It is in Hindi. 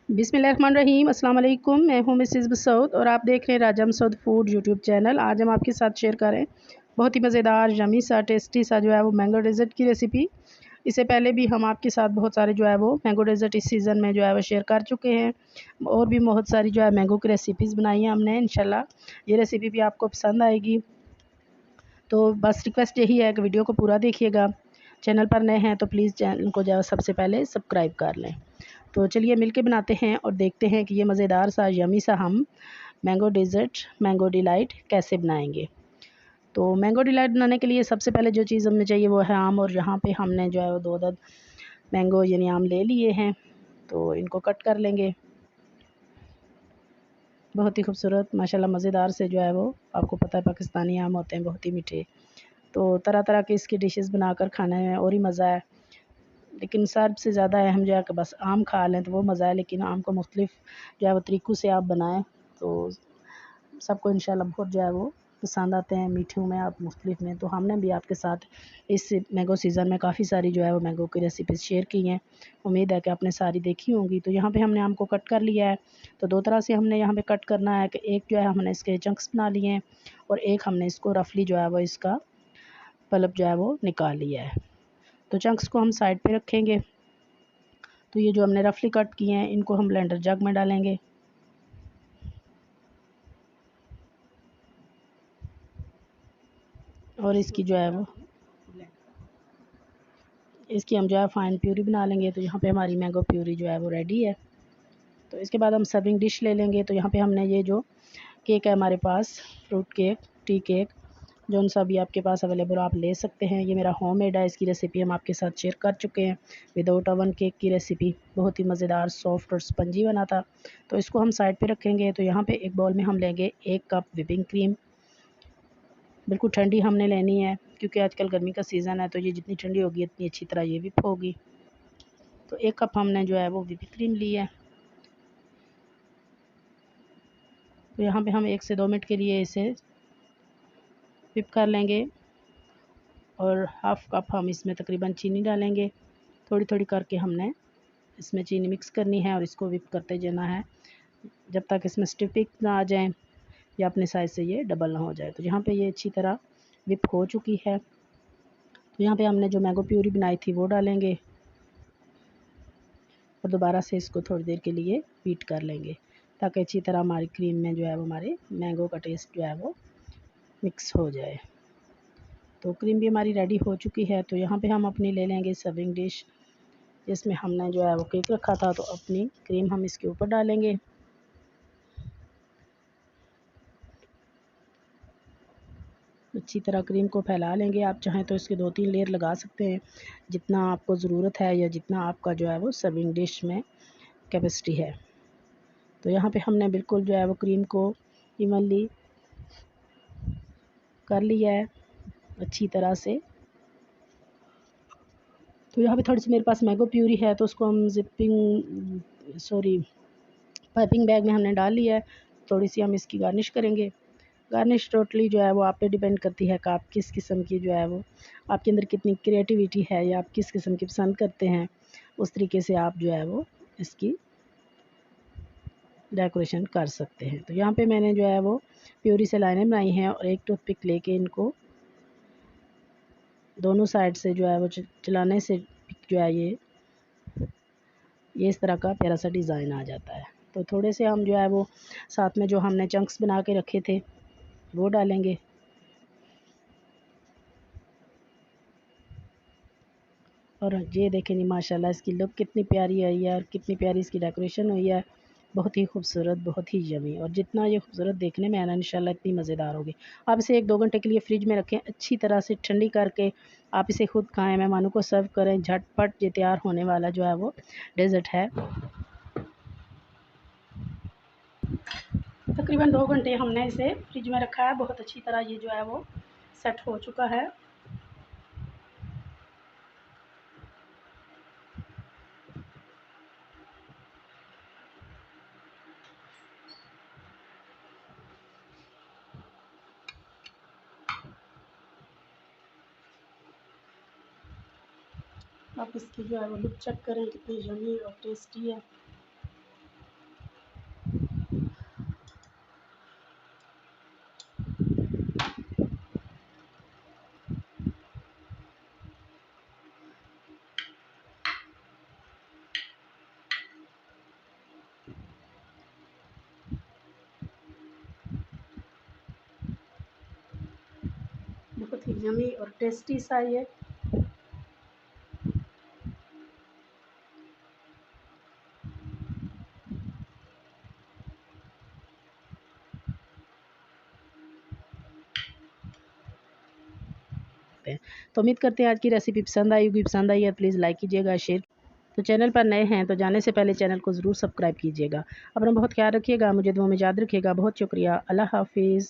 बिस्मिल्लाहिर्रहमानिर्रहीम। अस्सलाम वालेकुम। मैं हूँ मिसेज़ मसूद और आप देख रहे हैं राजा मसूद फूड यूट्यूब चैनल। आज हम आपके साथ शेयर करें बहुत ही मज़ेदार यमी सा टेस्टी सा जो है वो मैंगो डेज़र्ट की रेसिपी। इससे पहले भी हम आपके साथ बहुत सारे जो है वो मैंगो डेज़र्ट इस सीज़न में जो है वो शेयर कर चुके हैं और भी बहुत सारी जो है मैंगो की रेसिपीज़ बनाई हैं हमने। इंशाल्लाह ये रेसिपी भी आपको पसंद आएगी। तो बस रिक्वेस्ट यही है कि वीडियो को पूरा देखिएगा। चैनल पर नए हैं तो प्लीज़ चैनल को जो है सबसे पहले सब्सक्राइब कर लें। तो चलिए मिलके बनाते हैं और देखते हैं कि ये मज़ेदार सा यमी सा हम मैंगो डेज़र्ट मैंगो डिलाइट कैसे बनाएंगे। तो मैंगो डिलाइट बनाने के लिए सबसे पहले जो चीज़ हमें चाहिए वो है आम, और यहाँ पे हमने जो है वो 2 अदद मैंगो यानी आम ले लिए हैं। तो इनको कट कर लेंगे। बहुत ही खूबसूरत माशाल्लाह मज़ेदार से जो है वो, आपको पता है पाकिस्तानी आम होते हैं बहुत ही मीठे। तो तरह तरह की इसकी डिशेस बनाकर खाने में और ही मज़ा है। लेकिन सबसे ज़्यादा अहम जो है कि बस आम खा लें तो वो मज़ा है, लेकिन आम को मुख्तलिफ जो है वो तरीक़ों से आप बनाएं तो सबको इंशाल्लाह बहुत जो है वो पसंद आते हैं। मीठों में आप मुख्तलिफ में, तो हमने भी आपके साथ इस मैंगो सीज़न में काफ़ी सारी जो है वो मैंगो की रेसिपीज़ शेयर की हैं। उम्मीद है कि आपने सारी देखी होंगी। तो यहाँ पे हमने आम को कट कर लिया है। तो 2 तरह से हमने यहाँ पे कट करना है कि एक जो है हमने इसके चंक्स बना लिए हैं और एक हमने इसको रफली जो है वो इसका पल्प जो है वो निकाल लिया है। तो चंक्स को हम साइड पे रखेंगे। तो ये जो हमने रफली कट किए हैं इनको हम ब्लेंडर जग में डालेंगे। और इसकी जो है वो इसकी हम जो है फ़ाइन प्यूरी बना लेंगे। तो यहाँ पे हमारी मैंगो प्यूरी जो है वो रेडी है। तो इसके बाद हम सर्विंग डिश ले लेंगे। तो यहाँ पे हमने ये जो केक है हमारे पास, फ्रूट केक, टी केक, जौन सा भी आपके पास अवेलेबल आप ले सकते हैं। ये मेरा होममेड है। इसकी रेसिपी हम आपके साथ शेयर कर चुके हैं। विदाउट ओवन केक की रेसिपी बहुत ही मज़ेदार, सॉफ्ट और स्पंजी बना था। तो इसको हम साइड पे रखेंगे। तो यहाँ पे एक बाउल में हम लेंगे 1 कप व्हिपिंग क्रीम। बिल्कुल ठंडी हमने लेनी है क्योंकि आजकल गर्मी का सीज़न है, तो ये जितनी ठंडी होगी इतनी अच्छी तरह ये व्हिप होगी। तो 1 कप हमने जो है वो व्हिपिंग क्रीम ली है। तो यहाँ पे हम 1 से 2 मिनट के लिए इसे व्हिप कर लेंगे और हाफ़ कप हम इसमें तकरीबन चीनी डालेंगे। थोड़ी थोड़ी करके हमने इसमें चीनी मिक्स करनी है और इसको व्हिप करते जाना है जब तक इसमें स्टिफिक ना आ जाए या अपने साइज़ से ये डबल ना हो जाए। तो यहाँ पे ये अच्छी तरह व्हिप हो चुकी है। तो यहाँ पे हमने जो मैंगो प्यूरी बनाई थी वो डालेंगे और दोबारा से इसको थोड़ी देर के लिए बीट कर लेंगे ताकि अच्छी तरह हमारी क्रीम में जो है वो हमारे मैंगो का टेस्ट जो है वो मिक्स हो जाए। तो क्रीम भी हमारी रेडी हो चुकी है। तो यहाँ पे हम अपनी ले लेंगे सर्विंग डिश जिसमें हमने जो है वो केक रखा था। तो अपनी क्रीम हम इसके ऊपर डालेंगे। अच्छी तरह क्रीम को फैला लेंगे। आप चाहें तो इसके 2-3 लेयर लगा सकते हैं जितना आपको ज़रूरत है या जितना आपका जो है वो सर्विंग डिश में कैपेसिटी है। तो यहाँ पे हमने बिल्कुल जो है वो क्रीम को इवनली कर लिया है अच्छी तरह से। तो यहाँ पे थोड़ी सी मेरे पास मैंगो प्यूरी है तो उसको हम पाइपिंग बैग में हमने डाल लिया है। थोड़ी सी हम इसकी गार्निश करेंगे। गार्निश टोटली जो है वो आप पे डिपेंड करती है कि आप किस किस्म की जो है वो आपके अंदर कितनी क्रिएटिविटी है या आप किस किस्म की पसंद करते हैं, उस तरीके से आप जो है वो इसकी डेकोरेशन कर सकते हैं। तो यहाँ पे मैंने जो है वो प्यूरी से लाइनें बनाई हैं और एक टूथपिक लेके इनको दोनों साइड से जो है वो चलाने से जो है ये इस तरह का प्यारा सा डिज़ाइन आ जाता है। तो थोड़े से हम जो है वो साथ में जो हमने चंक्स बना के रखे थे वो डालेंगे। और ये देखें जी माशाल्लाह इसकी लुक कितनी प्यारी आई है और कितनी प्यारी इसकी डेकोरेशन हुई है। बहुत ही खूबसूरत, बहुत ही यमी, और जितना ये खूबसूरत देखने में है ना इंशाल्लाह इतनी मज़ेदार होगी। आप इसे 1-2 घंटे के लिए फ्रिज में रखें, अच्छी तरह से ठंडी करके आप इसे खुद खाएँ, मेहमानों को सर्व करें। झटपट ये तैयार होने वाला जो है वो डेज़र्ट है। तकरीबन 2 घंटे हमने इसे फ्रिज में रखा है। बहुत अच्छी तरह ये जो है वो सेट हो चुका है। आप इसकी जो है वो लुक चेक करें कितनी यमी और टेस्टी है। यमी और टेस्टी सा ये। तो उम्मीद करते हैं आज की रेसिपी पसंद आई होगी। पसंद आई है प्लीज़ लाइक कीजिएगा, शेयर। तो चैनल पर नए हैं तो जाने से पहले चैनल को ज़रूर सब्सक्राइब कीजिएगा। अपना बहुत ख्याल रखिएगा, मुझे दुआ में याद रखिएगा। बहुत शुक्रिया। अल्लाह हाफिज़।